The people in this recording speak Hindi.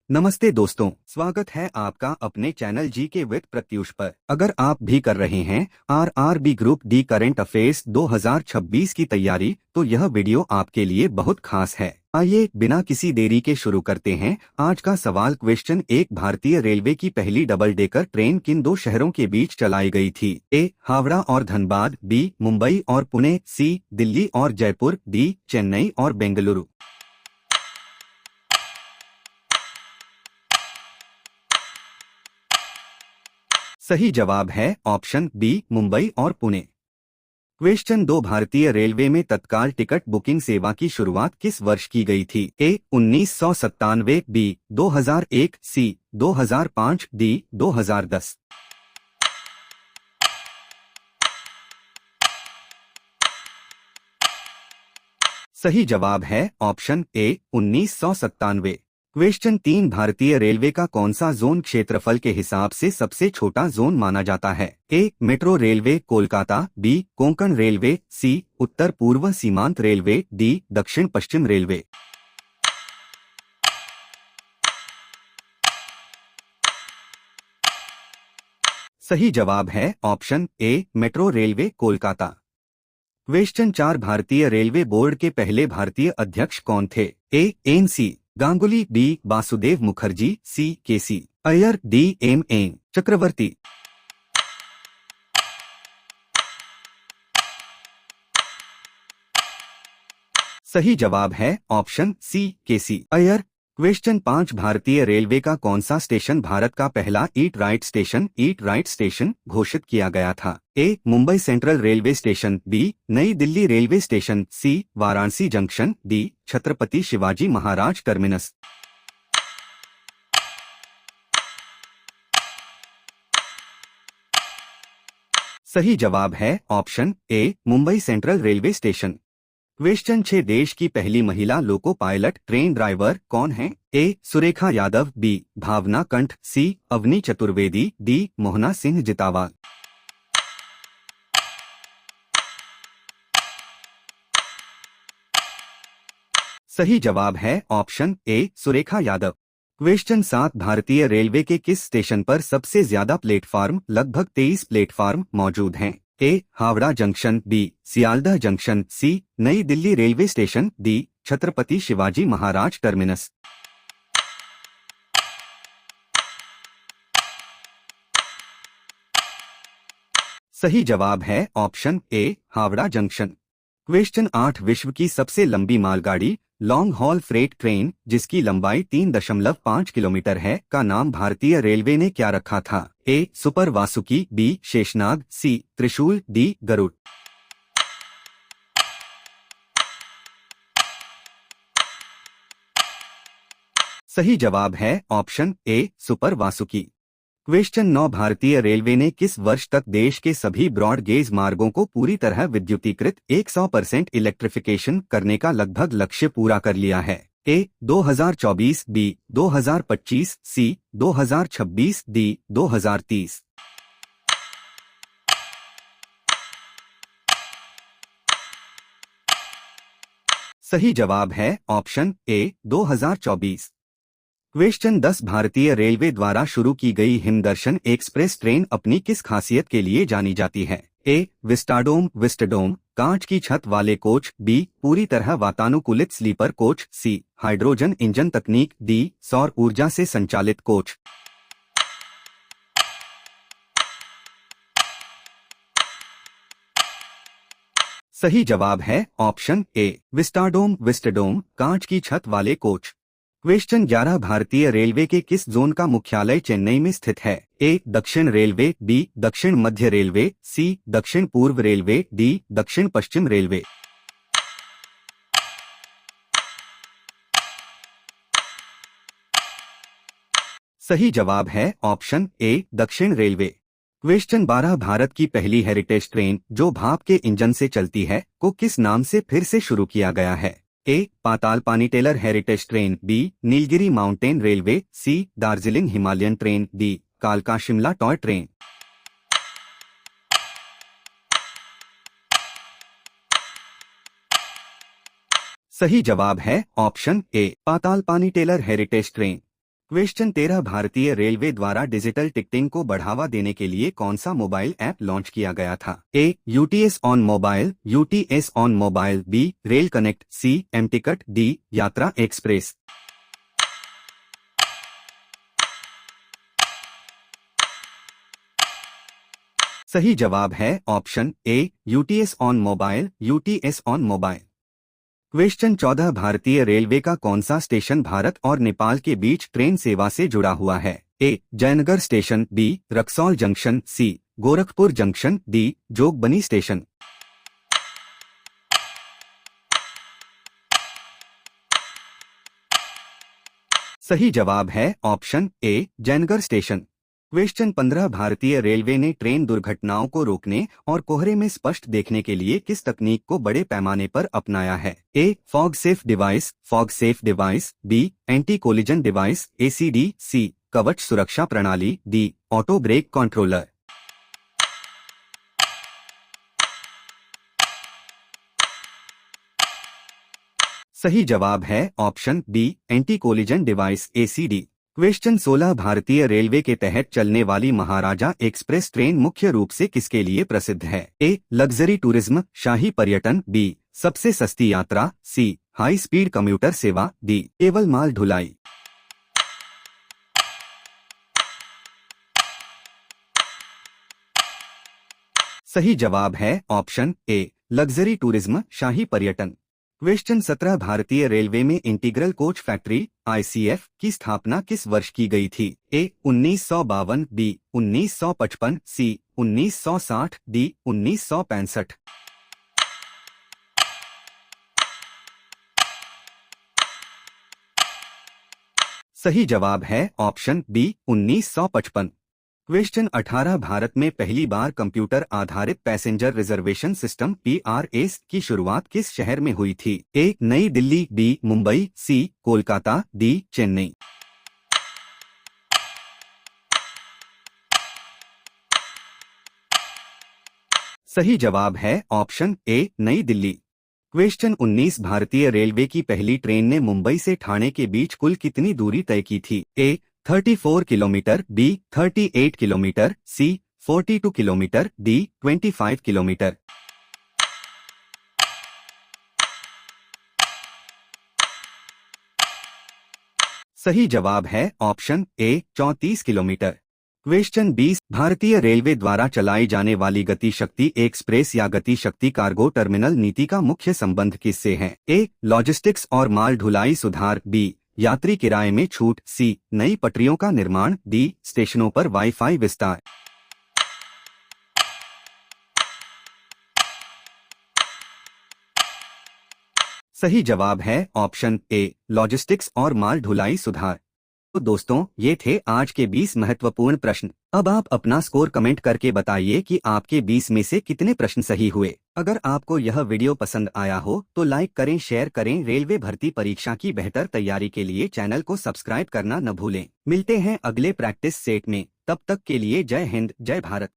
नमस्ते दोस्तों, स्वागत है आपका अपने चैनल जी के विद प्रत्युष पर। अगर आप भी कर रहे हैं RRB group D current affairs 2026 की तैयारी, तो यह वीडियो आपके लिए बहुत खास है। आइए बिना किसी देरी के शुरू करते हैं। आज का सवाल क्वेश्चन एक, भारतीय रेलवे की पहली डबल डेकर ट्रेन किन दो शहरों के बीच चलाई गई थी? ए हावड़ा और धनबाद, बी मुंबई और पुणे, सी दिल्ली और जयपुर, डी चेन्नई और बेंगलुरु। सही जवाब है ऑप्शन बी मुंबई और पुणे। क्वेश्चन दो, भारतीय रेलवे में तत्काल टिकट बुकिंग सेवा की शुरुआत किस वर्ष की गई थी? ए 1997, बी 2001, सी 2005, डी 2010। सही जवाब है ऑप्शन ए 1997। क्वेश्चन तीन, भारतीय रेलवे का कौन सा जोन क्षेत्रफल के हिसाब से सबसे छोटा जोन माना जाता है? A metro railway Kolkata, B Konkan railway, C Uttar Purva Seemant railway, D दक्षिण पश्चिम रेलवे। सही जवाब है ऑप्शन ए मेट्रो रेलवे कोलकाता। क्वेश्चन चार, भारतीय रेलवे बोर्ड के पहले भारतीय अध्यक्ष कौन थे? A N C. Ganguly, B Vasudev Mukherjee, C K C. Iyer, D M N. Chakraborty. सही जवाब है option C K C. Iyer. Question पाँच, भारतीय रेलवे का कौन सा स्टेशन भारत का पहला ईट राइट स्टेशन घोषित किया गया था? A Mumbai central railway station, B Nai Delhi railway station, C Varanasi junction, D Chhatrapati Shivaji Maharaj terminus. सही जवाब है option A Mumbai central railway station. Question छह, देश की पहली महिला लोको पायलट ट्रेन ड्राइवर कौन है? ए सुरेखा यादव, बी भावना कंठ, सी अवनी चतुर्वेदी, डी मोहना सिंह जितावाल। सही जवाब है ऑप्शन ए सुरेखा यादव। क्वेश्चन सात, भारतीय रेलवे के किस स्टेशन पर सबसे ज्यादा प्लेटफार्म लगभग 23 प्लेटफार्म मौजूद हैं? A Howrah junction, B Sealdah junction, C Nai Delhi railway station, D Chhatrapati Shivaji Maharaj terminus. सही जवाब है option A Howrah junction. Question आठ, विश्व की सबसे लंबी मालगाड़ी लॉन्ग हॉल फ्रेट ट्रेन जिसकी लंबाई 3.5 किलोमीटर है का नाम भारतीय रेलवे ने क्या रखा था? A super Vasuki, B Sheshnag, C Trishul, D Garud. सही जवाब है option A super Vasuki. Question नौ, भारतीय रेलवे ने किस वर्ष तक देश के सभी ब्रॉड गेज मार्गों को पूरी तरह विद्युतीकृत 100% इलेक्ट्रिफिकेशन करने का लगभग लक्ष्य पूरा कर लिया है? ए 2024, बी 2025, सी 2026, डी 2030। सही जवाब है ऑप्शन ए 2024। क्वेश्चन 10, भारतीय रेलवे द्वारा शुरू की गई हिमदर्शन एक्सप्रेस ट्रेन अपनी किस खासियत के लिए जानी जाती है? ए विस्टाडोम कांच की छत वाले कोच, बी पूरी तरह वातानुकूलित sleeper coach, C hydrogen engine तकनीक, डी सौर ऊर्जा से संचालित कोच। सही जवाब है ऑप्शन ए विस्टाडोम कांच की छत वाले कोच। क्वेश्चन 11, भारतीय रेलवे के किस जोन का मुख्यालय चेन्नई में स्थित है? ए दक्षिण रेलवे, बी दक्षिण मध्य रेलवे, सी दक्षिण पूर्व रेलवे, डी दक्षिण पश्चिम रेलवे। सही जवाब है ऑप्शन ए दक्षिण रेलवे। क्वेश्चन 12, भारत की पहली हेरिटेज ट्रेन जो भाप के इंजन से चलती है को किस नाम से फिर से शुरू किया गया है? ए पातालपानी टेलर heritage train, B Nilgiri mountain railway, C Darjeeling Himalayan train, D कालका शिमला टॉय ट्रेन। सही जवाब है ऑप्शन ए पातालपानी टेलर हेरिटेज ट्रेन। क्वेश्चन 13 भारतीय रेलवे द्वारा डिजिटल टिकटिंग को बढ़ावा देने के लिए कौन सा मोबाइल ऐप लॉन्च किया गया था? A. UTS on mobile, UTS on mobile, B. Rail connect, C. M ticket, D. Yatra express. सही जवाब है option A, UTS on mobile, UTS on mobile. Question 14 भारतीय रेलवे का कौन सा स्टेशन भारत और नेपाल के बीच ट्रेन सेवा से जुड़ा हुआ है? A. Jaynagar station, B. Raxaul junction, C. Gorakhpur junction, D. Jogbani station. सही जवाब है option A, Jaynagar station. Question 15 भारतीय रेलवे ने ट्रेन दुर्घटनाओं को रोकने और कोहरे में स्पष्ट देखने के लिए किस तकनीक को बड़े पैमाने पर अपनाया है? A. Fog safe device, fog safe device, B. Anti collision device, ACD, C. Kavach सुरक्षा प्रणाली, डी. Auto break controller. सही जवाब है option B, anti collision device, ACD. Question 16 भारतीय रेलवे के तहत चलने वाली महाराजा एक्सप्रेस ट्रेन मुख्य रूप से किसके लिए प्रसिद्ध है? ए. लग्जरी टूरिज्म, शाही पर्यटन, बी. सबसे सस्ती यात्रा, सी. हाई स्पीड कम्यूटर सेवा, डी. केवल माल ढुलाई। सही जवाब है ऑप्शन ए, लग्जरी टूरिज्म, शाही पर्यटन। क्वेश्चन 17 भारतीय रेलवे में इंटीग्रल कोच फैक्ट्री आईसीएफ की स्थापना किस वर्ष की गई थी? ए. 1952, बी. 1955, सी. 1960, डी. 1965। सही जवाब है ऑप्शन बी, 1955। क्वेश्चन 18 भारत में पहली बार कंप्यूटर आधारित पैसेंजर रिजर्वेशन सिस्टम पीआरएस की शुरुआत किस शहर में हुई थी? ए. नई दिल्ली, बी. मुंबई, सी. कोलकाता, डी. चेन्नई। सही जवाब है ऑप्शन ए, नई दिल्ली। क्वेश्चन 19 भारतीय रेलवे की पहली ट्रेन ने मुंबई से ठाणे के बीच कुल कितनी दूरी तय की थी? ए. 34 किलोमीटर, बी. 38 किलोमीटर, सी. 42 किलोमीटर, डी. 25 किलोमीटर। सही जवाब है ऑप्शन ए, 34 किलोमीटर। क्वेश्चन 20 भारतीय रेलवे द्वारा चलाई जाने वाली गति शक्ति एक्सप्रेस या गति शक्ति कार्गो टर्मिनल नीति का मुख्य संबंध किससे है? ए. लॉजिस्टिक्स और माल ढुलाई सुधार, बी. यात्री किराए में छूट, सी. नई पटरियों का निर्माण, डी. स्टेशनों पर वाईफाई विस्तार। सही जवाब है ऑप्शन ए, लॉजिस्टिक्स और माल ढुलाई सुधार। तो दोस्तों ये थे आज के 20 महत्वपूर्ण प्रश्न। अब आप अपना स्कोर कमेंट करके बताइए कि आपके 20 में से कितने प्रश्न सही हुए। अगर आपको यह वीडियो पसंद आया हो तो लाइक करें, शेयर करें। रेलवे भर्ती परीक्षा की बेहतर तैयारी के लिए चैनल को सब्सक्राइब करना न भूलें। मिलते हैं अगले प्रैक्टिस सेट में, तब तक के लिए जय हिंद, जय भारत।